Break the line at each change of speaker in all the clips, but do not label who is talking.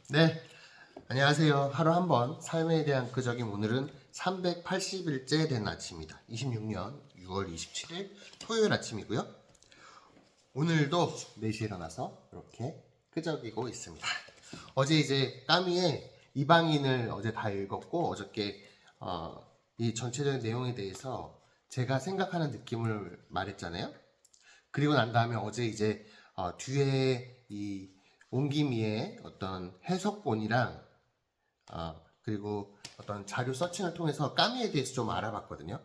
네, 안녕하세요. 하루 한 번 삶에 대한 끄적임. 오늘은 380일째 된 아침입니다. 26년 6월 27일 토요일 아침이고요. 오늘도 4시에 일어나서 이렇게 끄적이고 있습니다. 어제 이제 까미의 이방인을 어제 다 읽었고, 어저께 이 전체적인 내용에 대해서 제가 생각하는 느낌을 말했잖아요. 그리고 난 다음에 어제 이제 뒤에 이 옹기미의 어떤 해석본이랑 그리고 어떤 자료 서칭을 통해서 까미에 대해서 좀 알아봤거든요.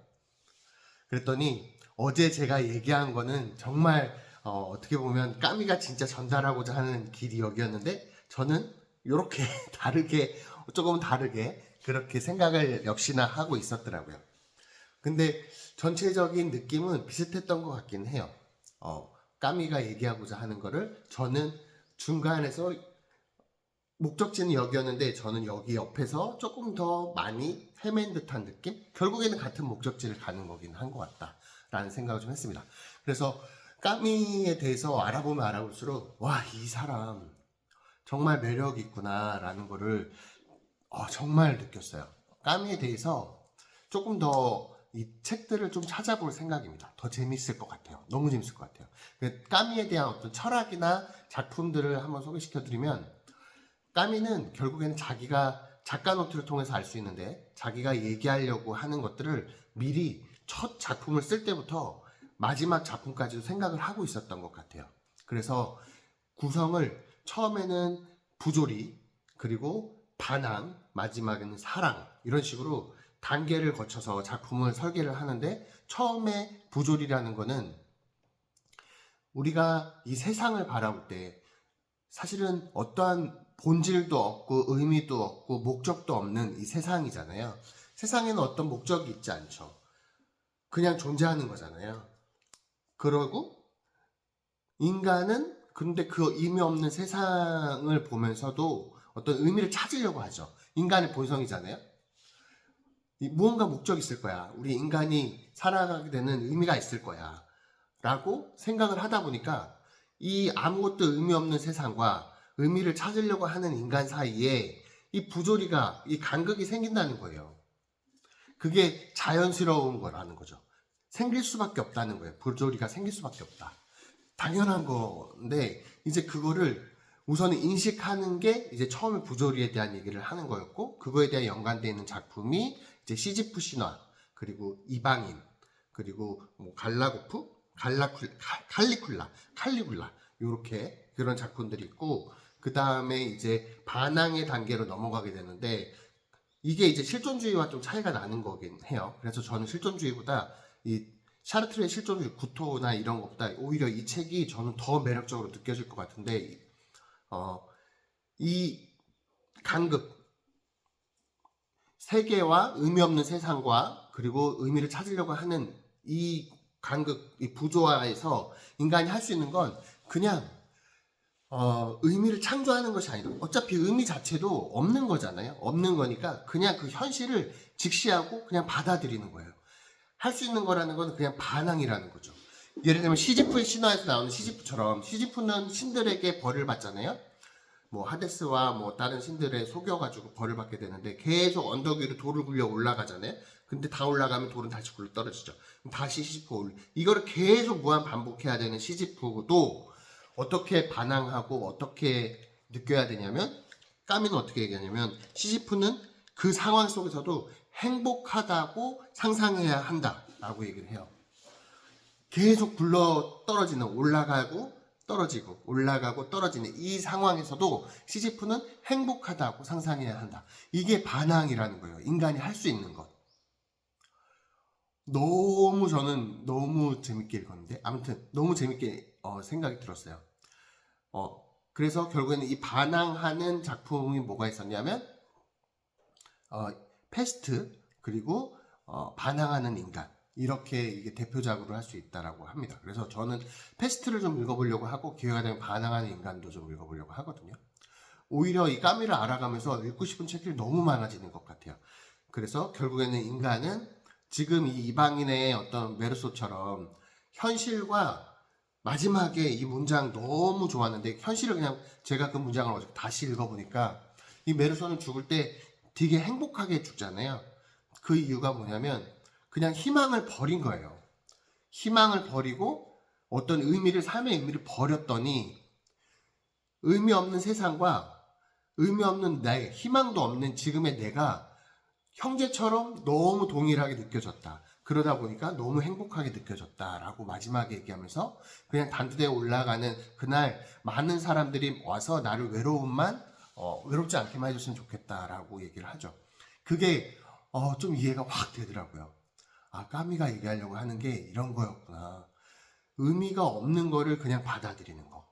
그랬더니 어제 제가 얘기한 거는 정말 어떻게 보면 까미가 진짜 전달하고자 하는 길이 여기였는데, 저는 이렇게 다르게, 조금 다르게 그렇게 생각을 역시나 하고 있었더라고요. 근데 전체적인 느낌은 비슷했던 것 같긴 해요. 까미가 얘기하고자 하는 거를 저는 중간에서 목적지는 여기였는데 저는 여기 옆에서 조금 더 많이 헤맨 듯한 느낌? 결국에는 같은 목적지를 가는 거긴 한 것 같다라는 생각을 좀 했습니다. 그래서 까미에 대해서 알아보면 알아볼수록 와, 이 사람 정말 매력 있구나라는 거를 정말 느꼈어요. 까미에 대해서 조금 더 이 책들을 좀 찾아볼 생각입니다. 더 재밌을 것 같아요. 너무 재밌을 것 같아요. 까미에 대한 어떤 철학이나 작품들을 한번 소개시켜드리면, 까미는 결국에는 자기가 작가 노트를 통해서 알 수 있는데, 자기가 얘기하려고 하는 것들을 미리 첫 작품을 쓸 때부터 마지막 작품까지도 생각을 하고 있었던 것 같아요. 그래서 구성을 처음에는 부조리, 그리고 반항, 마지막에는 사랑, 이런 식으로 단계를 거쳐서 작품을 설계를 하는데, 처음에 부조리라는 거는 우리가 이 세상을 바라볼 때 사실은 어떠한 본질도 없고 의미도 없고 목적도 없는 이 세상이잖아요. 세상에는 어떤 목적이 있지 않죠. 그냥 존재하는 거잖아요. 그러고 인간은 근데 그 의미 없는 세상을 보면서도 어떤 의미를 찾으려고 하죠. 인간의 본성이잖아요. 무언가 목적이 있을 거야. 우리 인간이 살아가게 되는 의미가 있을 거야. 라고 생각을 하다 보니까 이 아무것도 의미 없는 세상과 의미를 찾으려고 하는 인간 사이에 이 부조리가, 이 간극이 생긴다는 거예요. 그게 자연스러운 거라는 거죠. 생길 수밖에 없다는 거예요. 부조리가 생길 수밖에 없다. 당연한 건데, 이제 그거를 우선 인식하는 게 이제 처음에 부조리에 대한 얘기를 하는 거였고, 그거에 대한 연관되어 있는 작품이 이제 시지프 신화, 그리고 이방인, 그리고 뭐 갈라고프, 칼리굴라, 이렇게 그런 작품들이 있고, 그 다음에 이제 반항의 단계로 넘어가게 되는데, 이게 이제 실존주의와 좀 차이가 나는 거긴 해요. 그래서 저는 실존주의보다 이 샤르트르의 실존주의 구토나 이런 것보다 오히려 이 책이 저는 더 매력적으로 느껴질 것 같은데, 이 간극, 세계와 의미 없는 세상과 그리고 의미를 찾으려고 하는 이 간극, 이 부조화에서 인간이 할 수 있는 건 그냥 의미를 창조하는 것이 아니다. 어차피 의미 자체도 없는 거잖아요. 없는 거니까 그냥 그 현실을 직시하고 그냥 받아들이는 거예요. 할 수 있는 거라는 건 그냥 반항이라는 거죠. 예를 들면 시지프의 신화에서 나오는 시지프처럼, 시지프는 신들에게 벌을 받잖아요. 뭐 하데스와 뭐 다른 신들에 속여가지고 벌을 받게 되는데, 계속 언덕 위로 돌을 굴려 올라가잖아요. 근데 다 올라가면 돌은 다시 굴러 떨어지죠. 다시 시지프 올려. 이거를 계속 무한 반복해야 되는 시지프도 어떻게 반항하고 어떻게 느껴야 되냐면, 까미는 어떻게 얘기하냐면, 시지프는 그 상황 속에서도 행복하다고 상상해야 한다라고 얘기를 해요. 계속 굴러 떨어지는, 올라가고 떨어지고 올라가고 떨어지는 이 상황에서도 시지프는 행복하다고 상상해야 한다. 이게 반항이라는 거예요. 인간이 할 수 있는 것. 너무 저는 너무 재밌게 읽었는데, 아무튼 너무 재밌게 생각이 들었어요. 그래서 결국에는 이 반항하는 작품이 뭐가 있었냐면, 패스트, 그리고 반항하는 인간, 이렇게 이게 대표작으로 할 수 있다라고 합니다. 그래서 저는 패스트를 좀 읽어보려고 하고, 기회가 되면 반항하는 인간도 좀 읽어보려고 하거든요. 오히려 이 까미를 알아가면서 읽고 싶은 책들이 너무 많아지는 것 같아요. 그래서 결국에는 인간은 지금 이 이방인의 어떤 메르소처럼 현실과, 마지막에 이 문장 너무 좋았는데, 현실을 그냥 제가 그 문장을 어제 다시 읽어보니까 이 메르소는 죽을 때 되게 행복하게 죽잖아요. 그 이유가 뭐냐면 그냥 희망을 버린 거예요. 희망을 버리고 어떤 삶의 의미를 버렸더니 의미 없는 세상과 의미 없는 내, 희망도 없는 지금의 내가 형제처럼 너무 동일하게 느껴졌다. 그러다 보니까 너무 행복하게 느껴졌다라고 마지막에 얘기하면서 그냥 단두대에 올라가는 그날 많은 사람들이 와서 나를 외롭지 않게만 해줬으면 좋겠다라고 얘기를 하죠. 그게 좀 이해가 확 되더라고요. 아, 까미가 얘기하려고 하는 게 이런 거였구나. 의미가 없는 거를 그냥 받아들이는 거.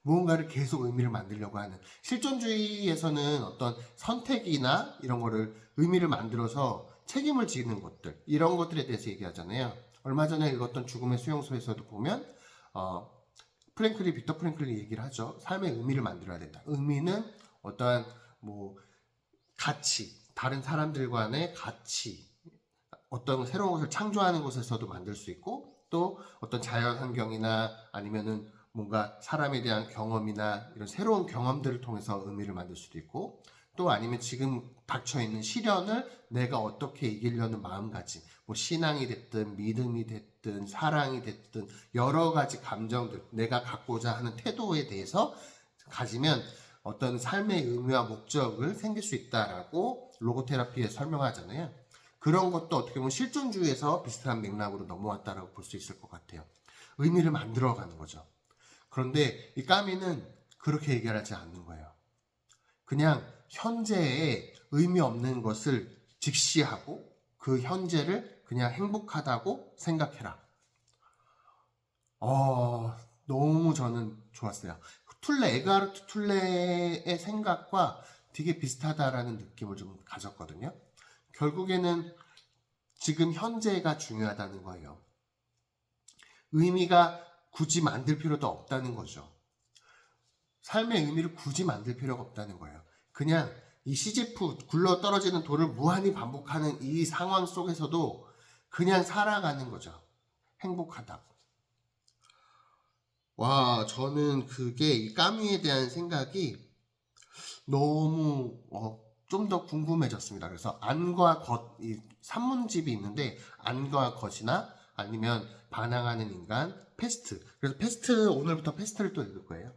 무언가를 계속 의미를 만들려고 하는, 실존주의에서는 어떤 선택이나 이런 거를 의미를 만들어서 책임을 지는 것들, 이런 것들에 대해서 얘기하잖아요. 얼마 전에 읽었던 죽음의 수용소에서도 보면 빅터 프랭클이 얘기를 하죠. 삶의 의미를 만들어야 된다. 의미는 어떠한 가치, 다른 사람들 간의 가치, 어떤 새로운 것을 창조하는 곳에서도 만들 수 있고, 또 어떤 자연 환경이나 아니면은 뭔가 사람에 대한 경험이나 이런 새로운 경험들을 통해서 의미를 만들 수도 있고, 또 아니면 지금 닥쳐있는 시련을 내가 어떻게 이기려는 마음가짐, 신앙이 됐든 믿음이 됐든 사랑이 됐든 여러 가지 감정들, 내가 갖고자 하는 태도에 대해서 가지면 어떤 삶의 의미와 목적을 생길 수 있다라고 로고테라피에 설명하잖아요. 그런 것도 어떻게 보면 실존주의에서 비슷한 맥락으로 넘어왔다라고 볼 수 있을 것 같아요. 의미를 만들어가는 거죠. 그런데 이 까미는 그렇게 얘기하지 않는 거예요. 그냥 현재에 의미 없는 것을 직시하고 그 현재를 그냥 행복하다고 생각해라. 너무 저는 좋았어요. 에그하르트 툴레의 생각과 되게 비슷하다라는 느낌을 좀 가졌거든요. 결국에는 지금 현재가 중요하다는 거예요. 의미가 굳이 만들 필요도 없다는 거죠. 삶의 의미를 굳이 만들 필요가 없다는 거예요. 그냥 이 시지프 굴러 떨어지는 돌을 무한히 반복하는 이 상황 속에서도 그냥 살아가는 거죠. 행복하다고. 와, 저는 그게 이 까미에 대한 생각이 너무 좀 더 궁금해졌습니다. 그래서 안과 겉, 이 산문집이 있는데 안과 겉이나 아니면 반항하는 인간, 패스트. 그래서 오늘부터 패스트를 또 읽을 거예요.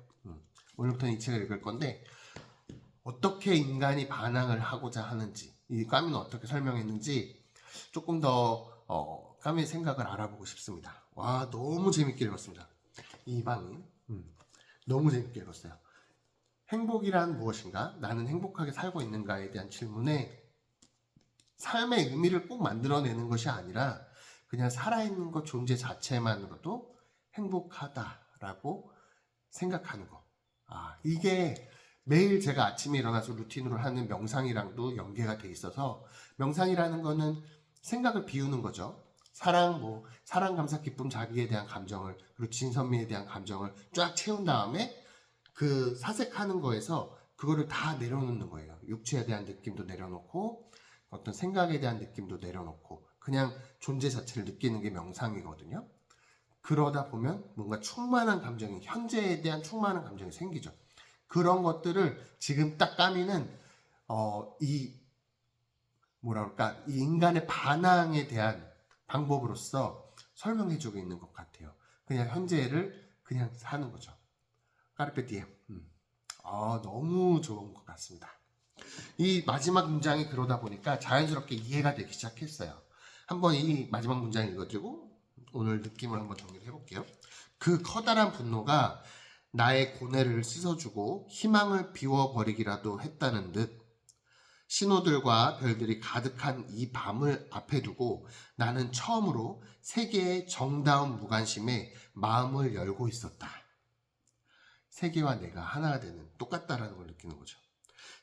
오늘부터는 이 책을 읽을 건데 어떻게 인간이 반항을 하고자 하는지, 이 까미는 어떻게 설명했는지 조금 더 까미의 생각을 알아보고 싶습니다. 와, 너무 재밌게 읽었습니다. 이 방이 너무 재밌게 읽었어요. 행복이란 무엇인가? 나는 행복하게 살고 있는가에 대한 질문에 삶의 의미를 꼭 만들어내는 것이 아니라 그냥 살아있는 것 존재 자체만으로도 행복하다라고 생각하는 거. 이게 매일 제가 아침에 일어나서 루틴으로 하는 명상이랑도 연계가 돼 있어서, 명상이라는 거는 생각을 비우는 거죠. 사랑, 감사, 기쁨, 자비에 대한 감정을, 그리고 진선미에 대한 감정을 쫙 채운 다음에 그 사색하는 거에서 그거를 다 내려놓는 거예요. 육체에 대한 느낌도 내려놓고 어떤 생각에 대한 느낌도 내려놓고 그냥 존재 자체를 느끼는 게 명상이거든요. 그러다 보면 뭔가 충만한 감정이, 현재에 대한 충만한 감정이 생기죠. 그런 것들을 지금 딱 까미는 이 인간의 반항에 대한 방법으로서 설명해주고 있는 것 같아요. 그냥 현재를 그냥 사는 거죠. 까르페 디엠. 너무 좋은 것 같습니다. 이 마지막 문장이 그러다 보니까 자연스럽게 이해가 되기 시작했어요. 한번 이 마지막 문장 읽어주고 오늘 느낌을 한번 정리를 해볼게요. 그 커다란 분노가 나의 고뇌를 씻어주고 희망을 비워버리기라도 했다는 듯 신호들과 별들이 가득한 이 밤을 앞에 두고 나는 처음으로 세계의 정다운 무관심에 마음을 열고 있었다. 세계와 내가 하나가 되는, 똑같다라는 걸 느끼는 거죠.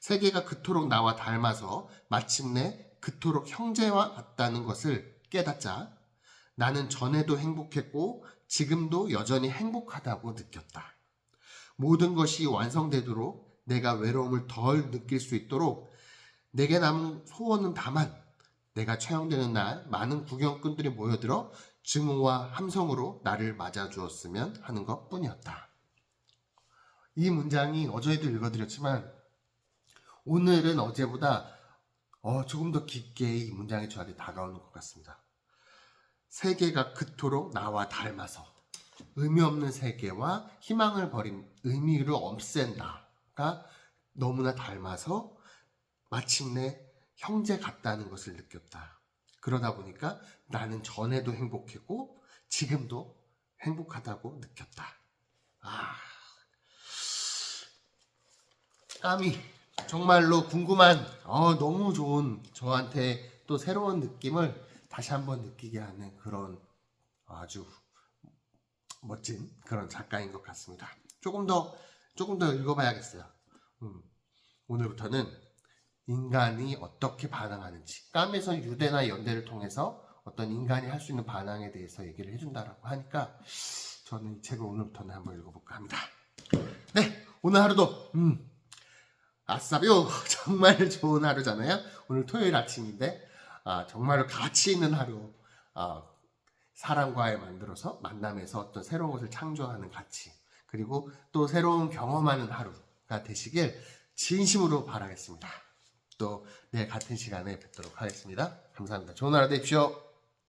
세계가 그토록 나와 닮아서 마침내 그토록 형제와 같다는 것을 깨닫자 나는 전에도 행복했고 지금도 여전히 행복하다고 느꼈다. 모든 것이 완성되도록 내가 외로움을 덜 느낄 수 있도록 내게 남은 소원은 다만 내가 처형되는 날 많은 구경꾼들이 모여들어 증오와 함성으로 나를 맞아주었으면 하는 것뿐이었다. 이 문장이 어제도 읽어드렸지만 오늘은 어제보다 조금 더 깊게 이 문장이 저한테 다가오는 것 같습니다. 세계가 그토록 나와 닮아서 의미 없는 세계와 희망을 버린 의미를 없앤다가 너무나 닮아서 마침내 형제 같다는 것을 느꼈다. 그러다 보니까 나는 전에도 행복했고 지금도 행복하다고 느꼈다. 까미 정말로 궁금한 너무 좋은 저한테 또 새로운 느낌을 다시 한번 느끼게 하는 그런 아주 멋진 그런 작가인 것 같습니다. 조금 더 읽어봐야겠어요. 오늘부터는 인간이 어떻게 반응하는지, 까미에서 유대나 연대를 통해서 어떤 인간이 할 수 있는 반응에 대해서 얘기를 해준다라고 하니까 저는 이 책을 오늘부터는 한번 읽어볼까 합니다. 네, 오늘 하루도 아싸비오 정말 좋은 하루잖아요. 오늘 토요일 아침인데 정말로 가치 있는 하루, 사람과의 만남에서 어떤 새로운 것을 창조하는 가치, 그리고 또 새로운 경험하는 하루가 되시길 진심으로 바라겠습니다. 또 내일 같은 시간에 뵙도록 하겠습니다. 감사합니다. 좋은 하루 되십시오.